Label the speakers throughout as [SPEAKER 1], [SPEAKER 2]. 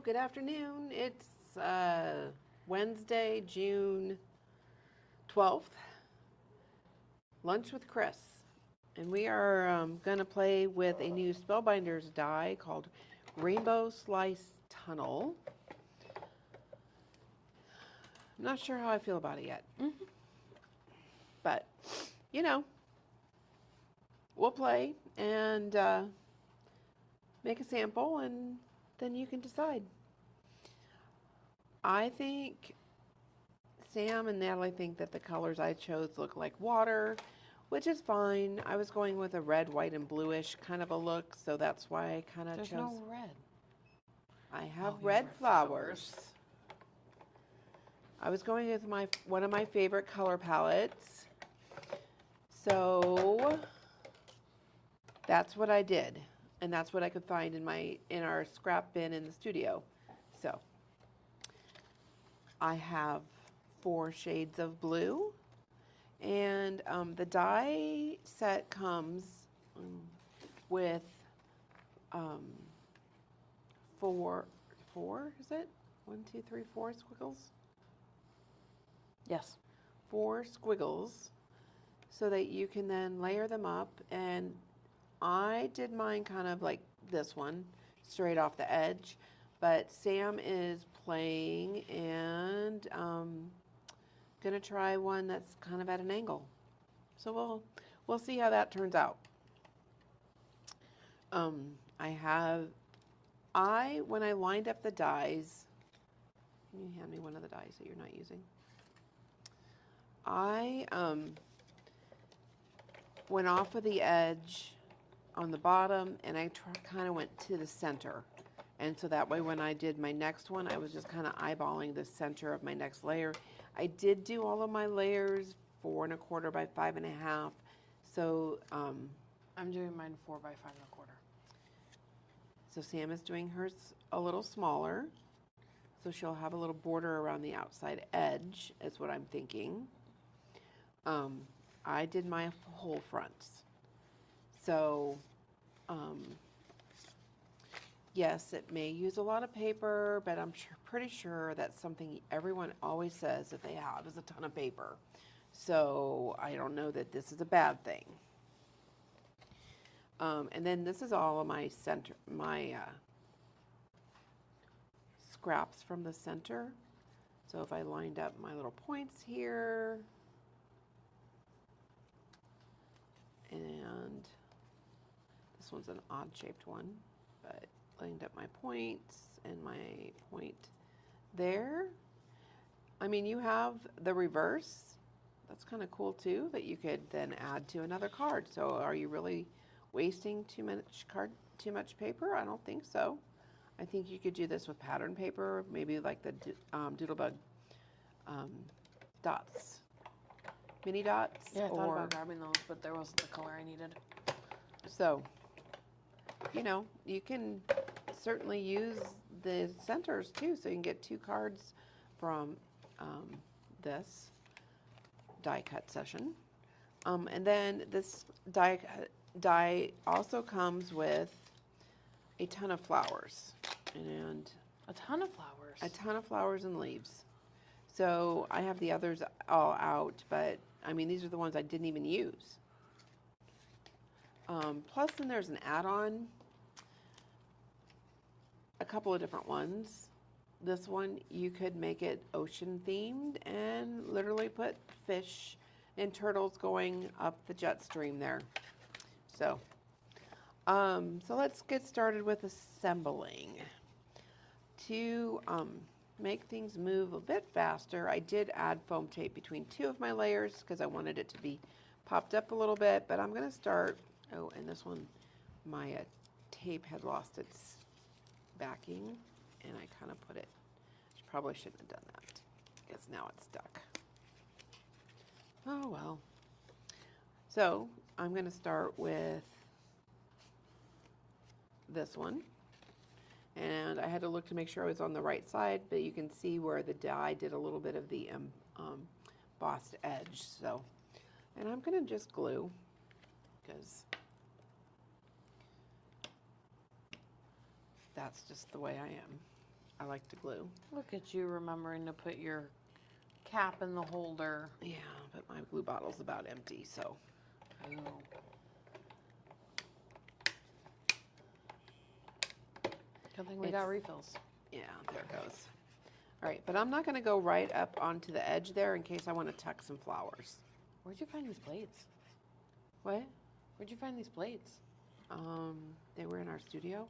[SPEAKER 1] good afternoon. It's Wednesday, June 12th, lunch with Chris. And we are going to play with a new Spellbinders die called Rainbow Slice Tunnel. I'm not sure how I feel about it yet. But, you know, we'll play and make a sample and then you can decide. I think Sam and Natalie think that the colors I chose look like water, which is fine. I was going with a red, white, and bluish kind of a look, so that's why I kind of chose.
[SPEAKER 2] There's no red.
[SPEAKER 1] I have red flowers. I was going with one of my favorite color palettes. So that's what I did. And that's what I could find in our scrap bin in the studio. So I have 4 shades of blue. And the die set comes with 4, is it? 1, 2, 3, 4 squiggles?
[SPEAKER 2] Yes.
[SPEAKER 1] 4 squiggles so that you can then layer them up. And I did mine kind of like this one, straight off the edge. But Sam is playing and gonna try one that's kind of at an angle. So we'll see how that turns out. When I lined up the dies, can you hand me one of the dies that you're not using? I went off of the edge on the bottom and I kind of went to the center. And so that way when I did my next one, I was just kind of eyeballing the center of my next layer. I did do all of my layers 4 1/4 by 5 1/2. So
[SPEAKER 2] I'm doing mine 4 by 5 1/4.
[SPEAKER 1] So Sam is doing hers a little smaller. So she'll have a little border around the outside edge, is what I'm thinking. I did my whole fronts. So, yes, it may use a lot of paper, but I'm pretty sure that's something everyone always says that they have is a ton of paper. So I don't know that this is a bad thing. And then this is all of my scraps from the center. So if I lined up my little points here, and this one's an odd shaped one, but lined up my points and my point there. I mean, you have the reverse. That's kind of cool too, that you could then add to another card. So are you really wasting too much paper? I don't think so. I think you could do this with pattern paper, maybe like the Doodlebug dots. Mini dots.
[SPEAKER 2] Yeah, I thought about grabbing those, but there wasn't the color I needed.
[SPEAKER 1] So, you know, you can certainly use the centers too, so you can get 2 cards from this die cut session. And then this die also comes with a ton of flowers. And
[SPEAKER 2] a ton of flowers.
[SPEAKER 1] A ton of flowers and leaves. So I have the others all out, but I mean, these are the ones I didn't even use. Plus, then there's an add-on, a couple of different ones. This one, you could make it ocean themed and literally put fish and turtles going up the jet stream there. So, so let's get started with assembling. To make things move a bit faster, I did add foam tape between 2 of my layers because I wanted it to be popped up a little bit, but I'm going to start, oh, and this one, my tape had lost its backing, and I kind of put it, probably shouldn't have done that, because now it's stuck. Oh, well. So, I'm going to start with this one. And I had to look to make sure I was on the right side, but you can see where the die did a little bit of the embossed edge. So, and I'm going to just glue, because that's just the way I am. I like to glue.
[SPEAKER 2] Look at you remembering to put your cap in the holder.
[SPEAKER 1] Yeah, but my glue bottle's about empty, so.
[SPEAKER 2] Ooh. Good thing we got refills.
[SPEAKER 1] Yeah, there it goes. All right, but I'm not going to go right up onto the edge there in case I want to tuck some flowers.
[SPEAKER 2] Where'd you find these blades?
[SPEAKER 1] What?
[SPEAKER 2] Where'd you find these blades?
[SPEAKER 1] They were in our studio.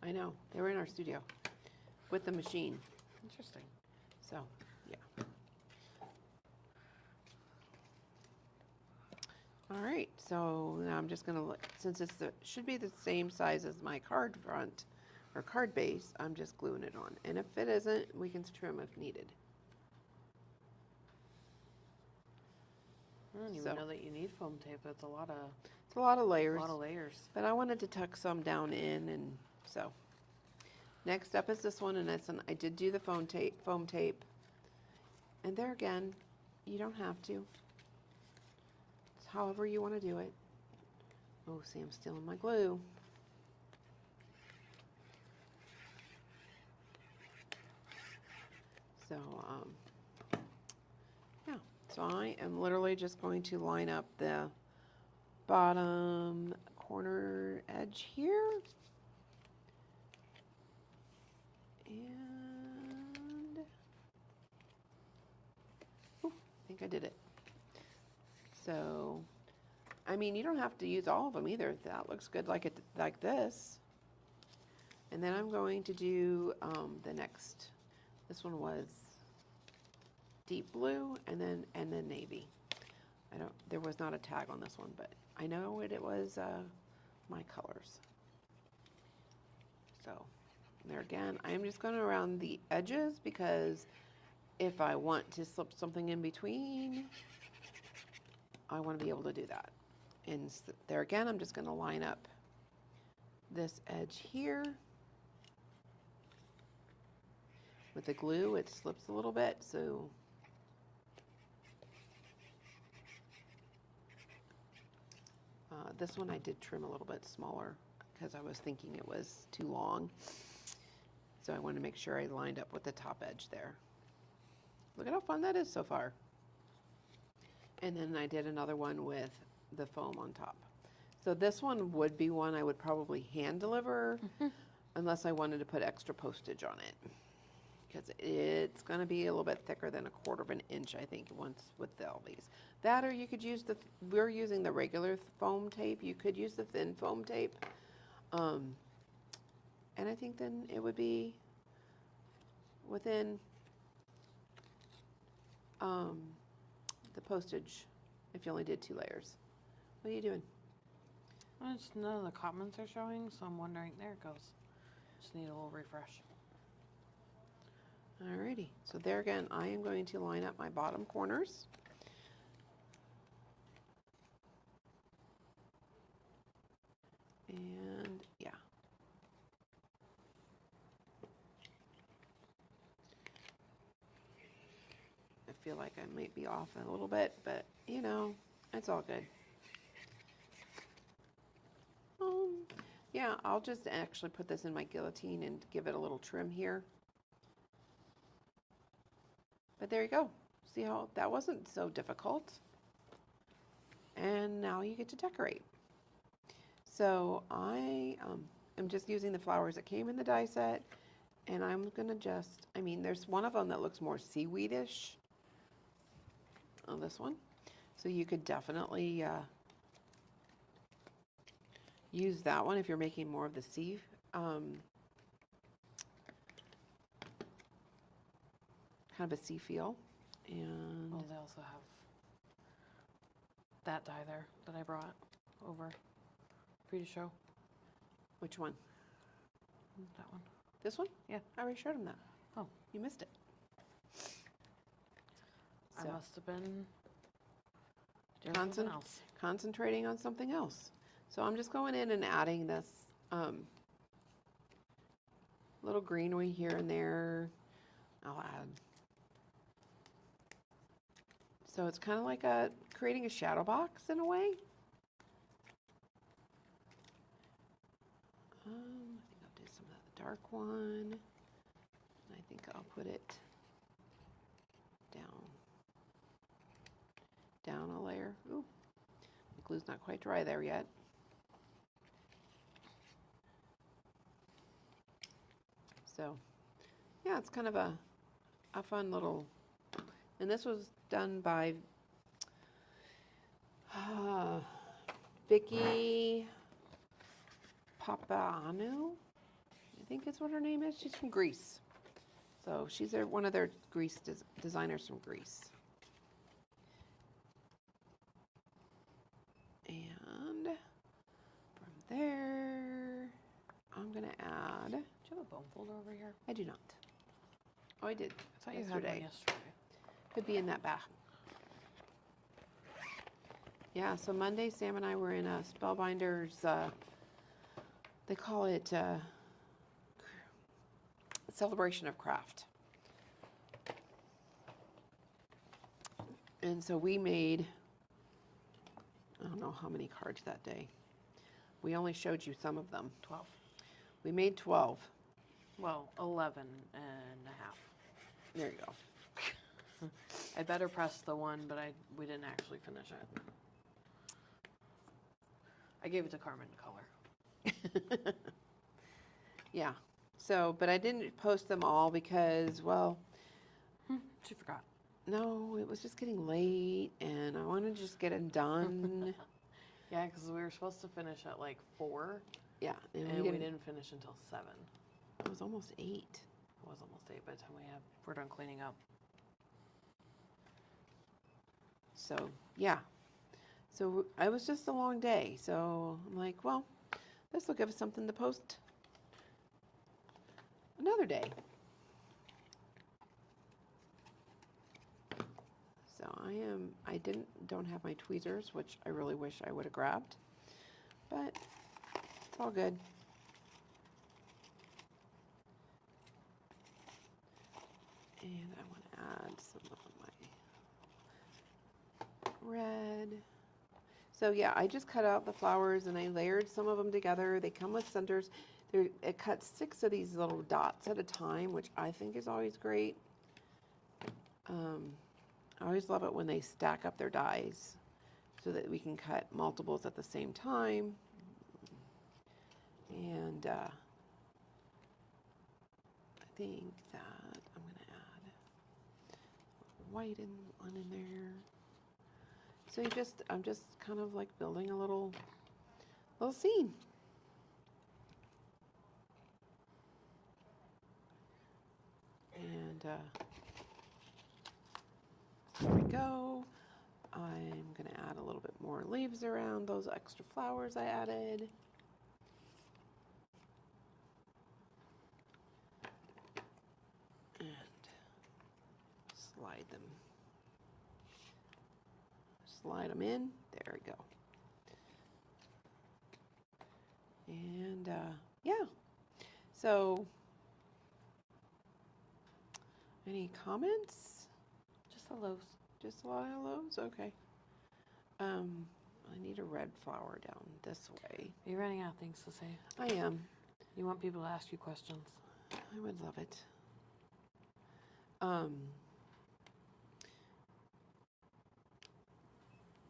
[SPEAKER 1] I know, they were in our studio with the machine.
[SPEAKER 2] Interesting.
[SPEAKER 1] So, yeah. All right, so now I'm just going to look, since it's should be the same size as my card front or card base, I'm just gluing it on. And if it isn't, we can trim if needed.
[SPEAKER 2] I don't even know that you need foam tape. It's a lot of
[SPEAKER 1] layers.
[SPEAKER 2] A lot of layers.
[SPEAKER 1] But I wanted to tuck some down in, and so. Next up is this one, and I did do the foam tape. And there again, you don't have to. It's however you want to do it. Oh, see, I'm stealing my glue. So, yeah. So I am literally just going to line up the bottom corner edge here. And, I think I did it. So, I mean, you don't have to use all of them either. That looks good like this. And then I'm going to do the next. This one was deep blue and then navy. There was not a tag on this one, but I know it was my colors. So there again, I'm just going around the edges because if I want to slip something in between, I want to be able to do that. And there again, I'm just going to line up this edge here. With the glue, it slips a little bit, so this one I did trim a little bit smaller because I was thinking it was too long. So I wanted to make sure I lined up with the top edge there. Look at how fun that is so far. And then I did another one with the foam on top. So this one would be one I would probably hand deliver unless I wanted to put extra postage on it. Because it's going to be a little bit thicker than 1/4 of an inch, I think, once with all these. That, or you could use we're using the regular foam tape. You could use the thin foam tape. And I think then it would be within the postage if you only did 2 layers. What are you doing?
[SPEAKER 2] None of the comments are showing, so I'm wondering. There it goes. Just need a little refresh.
[SPEAKER 1] Alrighty, so there again, I am going to line up my bottom corners. And yeah. I feel like I might be off a little bit, but you know, it's all good. Yeah, I'll just actually put this in my guillotine and give it a little trim here. But there you go. See how that wasn't so difficult. And now you get to decorate. So I am just using the flowers that came in the die set. And I'm going to just, I mean, there's one of them that looks more seaweedish. On this one. So you could definitely use that one if you're making more of the sea. Kind of a sea feel. And
[SPEAKER 2] well, they also have that die there that I brought over for you to show.
[SPEAKER 1] Which one?
[SPEAKER 2] That one.
[SPEAKER 1] This one?
[SPEAKER 2] Yeah.
[SPEAKER 1] I already showed him that.
[SPEAKER 2] Oh.
[SPEAKER 1] You missed it.
[SPEAKER 2] So. I must have been doing something else.
[SPEAKER 1] Concentrating on something else. So I'm just going in and adding this little greenery here and there. I'll add. So it's kind of like creating a shadow box in a way. I think I'll do some of the dark one. I think I'll put it down a layer. Ooh, the glue's not quite dry there yet. So, yeah, it's kind of a fun little, and this was done by Vicky Papanou, I think is what her name is. She's from Greece. So she's one of their Greece designers from Greece. And from there, I'm going to add...
[SPEAKER 2] Do you have a bone folder over here?
[SPEAKER 1] I do not. Oh, I did.
[SPEAKER 2] I thought you had one yesterday.
[SPEAKER 1] Could be in that bag. Yeah, so Monday, Sam and I were in a Spellbinders, they call it Celebration of Craft. And so we made, I don't know how many cards that day. We only showed you some of them.
[SPEAKER 2] 12.
[SPEAKER 1] We made 12.
[SPEAKER 2] Well, 11 and a half.
[SPEAKER 1] There you go.
[SPEAKER 2] I better press the one, but we didn't actually finish it. I gave it to Carmen to color.
[SPEAKER 1] Yeah. So, but I didn't post them all because, well...
[SPEAKER 2] She forgot.
[SPEAKER 1] No, it was just getting late, and I wanted to just get them done.
[SPEAKER 2] Yeah, because we were supposed to finish at like 4.
[SPEAKER 1] Yeah.
[SPEAKER 2] And we didn't finish until 7.
[SPEAKER 1] It was almost 8.
[SPEAKER 2] It was almost 8 by the time we're done cleaning up.
[SPEAKER 1] So, yeah. So, it was just a long day. So, I'm like, well, this will give us something to post another day. So, I don't have my tweezers, which I really wish I would have grabbed. But, it's all good. And I want to add some of my red. So yeah, I just cut out the flowers and I layered some of them together. They come with centers. It cuts 6 of these little dots at a time, which I think is always great. I always love it when they stack up their dies so that we can cut multiples at the same time. And I think that I'm going to add white one in there. So I'm just kind of like building a little scene. And there we go. I'm going to add a little bit more leaves around those extra flowers I added. And slide them in. There we go. And yeah. So, any comments?
[SPEAKER 2] Just hellos.
[SPEAKER 1] Just a lot of hellos? Okay. I need a red flower down this way.
[SPEAKER 2] Are you running out of things to say?
[SPEAKER 1] I am.
[SPEAKER 2] You want people to ask you questions?
[SPEAKER 1] I would love it.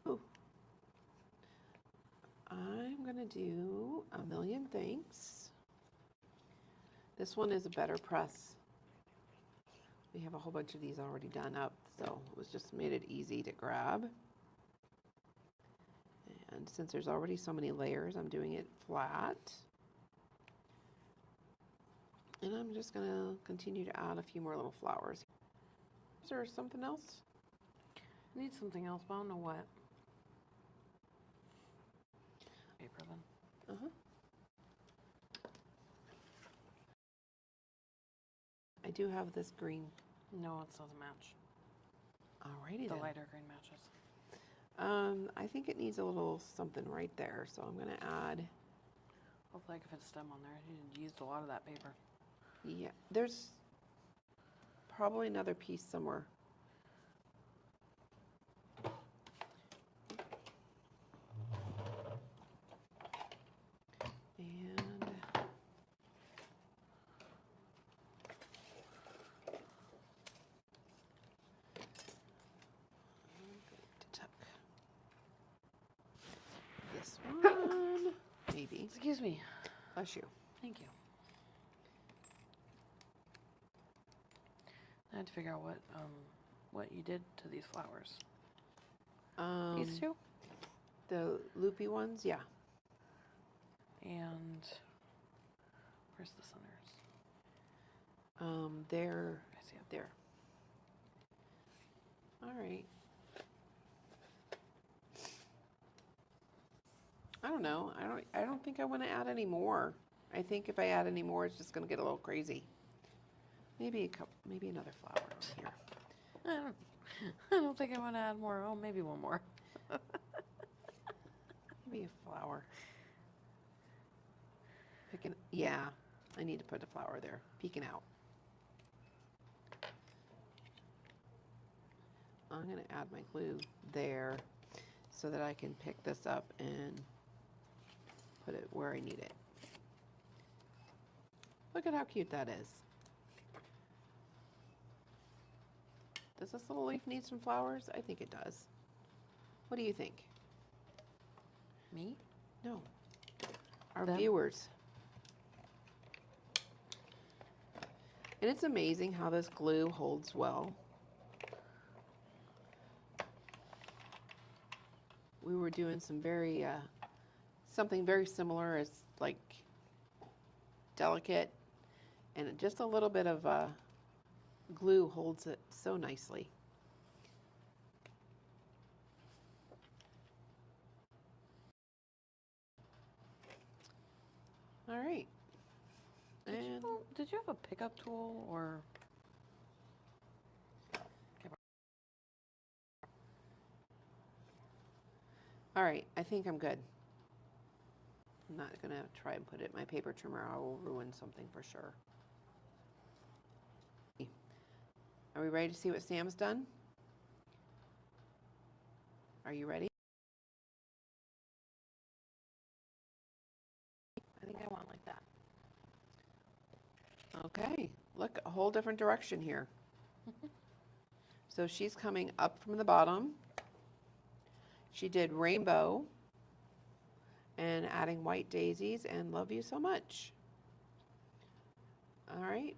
[SPEAKER 1] Ooh. I'm going to do A Million Thanks. This one is a better press. We have a whole bunch of these already done up, so it was just made it easy to grab. And since there's already so many layers, I'm doing it flat. And I'm just going to continue to add a few more little flowers. Is there something else?
[SPEAKER 2] I need something else, but I don't know what. Paper then.
[SPEAKER 1] Uh-huh. I do have this green.
[SPEAKER 2] No, it doesn't match.
[SPEAKER 1] Alrighty
[SPEAKER 2] The
[SPEAKER 1] then.
[SPEAKER 2] lighter green matches.
[SPEAKER 1] I think it needs a little something right there, so I'm going to add.
[SPEAKER 2] Hopefully I can fit a stem on there. You used a lot of that paper.
[SPEAKER 1] Yeah, there's probably another piece somewhere. And
[SPEAKER 2] Excuse me.
[SPEAKER 1] Bless you.
[SPEAKER 2] Thank you. I had to figure out what you did to these flowers. These two?
[SPEAKER 1] The loopy ones, yeah.
[SPEAKER 2] And where's the centers?
[SPEAKER 1] They're
[SPEAKER 2] I see it.
[SPEAKER 1] there. All right. I don't know. I don't think I want to add any more. I think if I add any more, it's just going to get a little crazy. Maybe another flower over here.
[SPEAKER 2] I don't think I want to add more. Oh, maybe one more.
[SPEAKER 1] Maybe a flower. Yeah, I need to put a flower there, peeking out. I'm going to add my glue there so that I can pick this up and put it where I need it. Look at how cute that is. Does this little leaf need some flowers? I think it does. What do you think?
[SPEAKER 2] Me?
[SPEAKER 1] No. Our
[SPEAKER 2] Them?
[SPEAKER 1] viewers. And it's amazing how this glue holds well. We were doing some something very similar as like delicate, and just a little bit of glue holds it so nicely. All right.
[SPEAKER 2] Did you have a pickup tool or?
[SPEAKER 1] All right, I think I'm good. I'm not gonna try and put it in my paper trimmer. I will ruin something for sure. Are we ready to see what Sam's done? Are you ready?
[SPEAKER 2] I think I want like that.
[SPEAKER 1] Okay, look, a whole different direction here. So she's coming up from the bottom. She did rainbow and adding white daisies and love you so much. All right.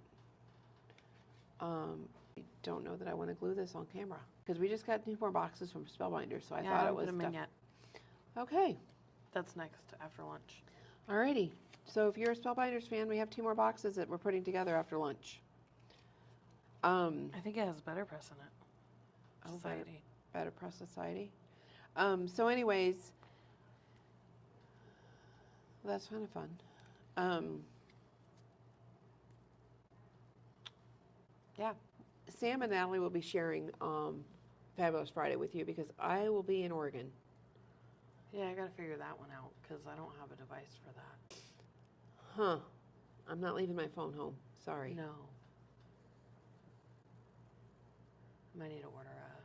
[SPEAKER 1] I don't know that I want to glue this on camera because we just got 2 more boxes from Spellbinders, so I thought it was
[SPEAKER 2] put them in yet.
[SPEAKER 1] Okay.
[SPEAKER 2] That's next after lunch.
[SPEAKER 1] Alrighty. So if you're a Spellbinders fan, we have 2 more boxes that we're putting together after lunch.
[SPEAKER 2] I think it has better press in it.
[SPEAKER 1] Oh,
[SPEAKER 2] Society.
[SPEAKER 1] Better Press Society. So anyways, that's kind of fun. Yeah. Sam and Natalie will be sharing Fabulous Friday with you because I will be in Oregon.
[SPEAKER 2] Yeah, I gotta figure that one out because I don't have a device for that.
[SPEAKER 1] Huh. I'm not leaving my phone home. Sorry.
[SPEAKER 2] No. I might need to order a